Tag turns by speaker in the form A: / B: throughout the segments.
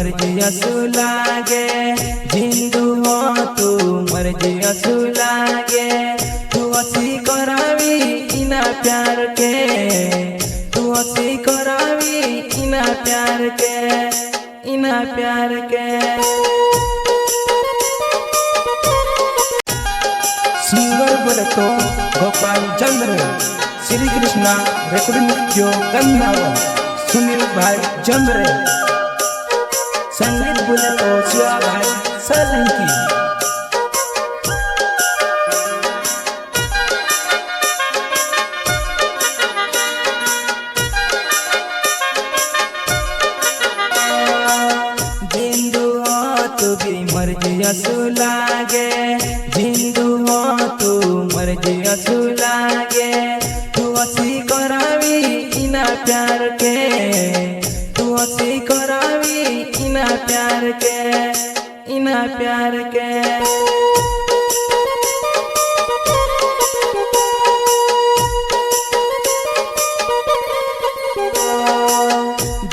A: मर्जी असू लागे जिंदू हो तू मर्जी असू लागे तू असी करावी इना प्यार के तू असी करावी इना प्यार के इना प्यार के सिंगर बोले तो गोपाल चंद्र श्री कृष्णा रेकॉर्डिंग जो गंधावन सुनील भाई चंद्र संगीत बोले तो शिवा भाई सोलंकी जिंदू हो तू भी मर्जी असू लागे जिंदू हो तू मर्जी असू लागे तू असी करावी इना प्यार के तू असी करावी इना प्यार के इना प्यार के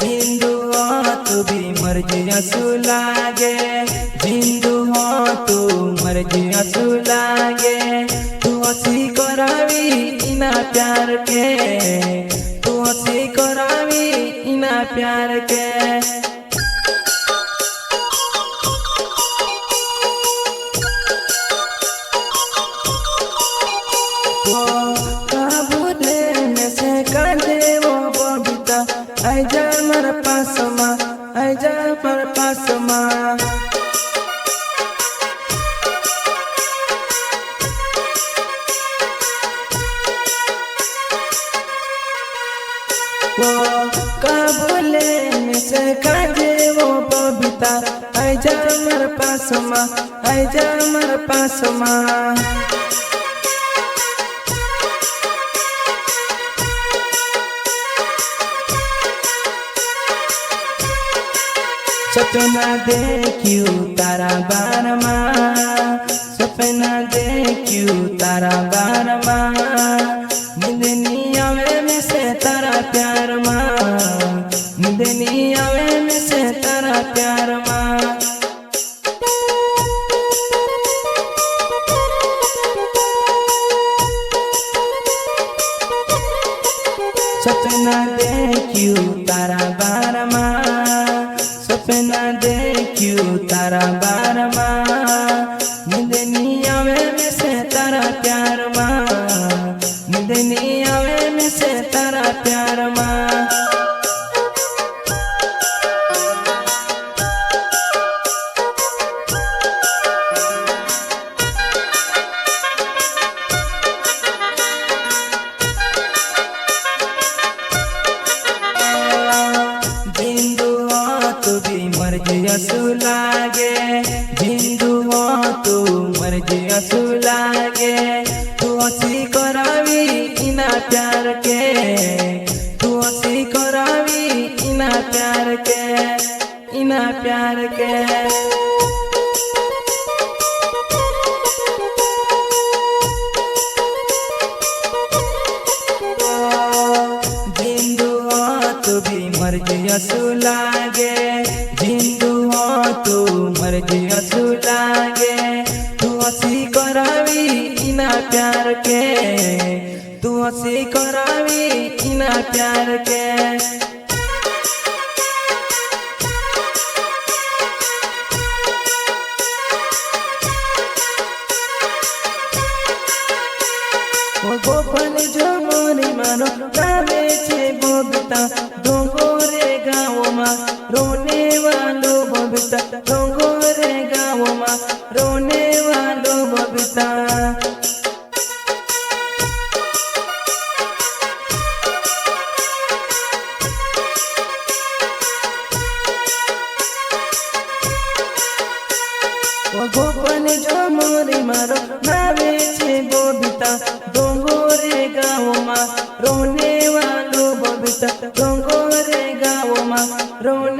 A: जिंदू हो तू भी मर्जी असू लागे जिंदू हो तू मर्जी असू लागे तू असी करावी इना प्यार के तू असी करावी इना प्यार के आइजा मर पासमा आइजा मर पासमा वो काबुले में से काजे वो बबीता आइजा मर पासमा आइजा मर पासमा सपना देखियो तारा बारमा सपना देखियो तारा बारमा निंदनिया में से तारा प्यार माँ निंदनिया में से तारा प्यार माँ सपना देखियो तारा बारमा सपना देखियो तारा बारमा निंदनिया में से तारा प्यार माँ निंदनिया में से तारा प्यार माँ मर्जी असू लागे जिंदू हो तू मर्जी असू लागे तू असी करावी इना प्यार के तू असी करावी इना प्यार के इना प्यार के जिंदू हो तू भी मर्जी असू लागे जिंदू हो तू मर्जी असू लागे तू असी करावी इना प्यार के तू असी करावी इना प्यार के ओ गोपाल जो मोरी मानो गावे छे बबीता डोंगोरे गाँव माँ रोने वालो बबीता डोंगोरे गाँव माँ रोने वालो बबीता ओ गोपाल जो मोरी मारो गावे छे बबीता डोंगोरे गाँव माँ रोने वालो बबीता डोंगोरे गाँव माँ रोने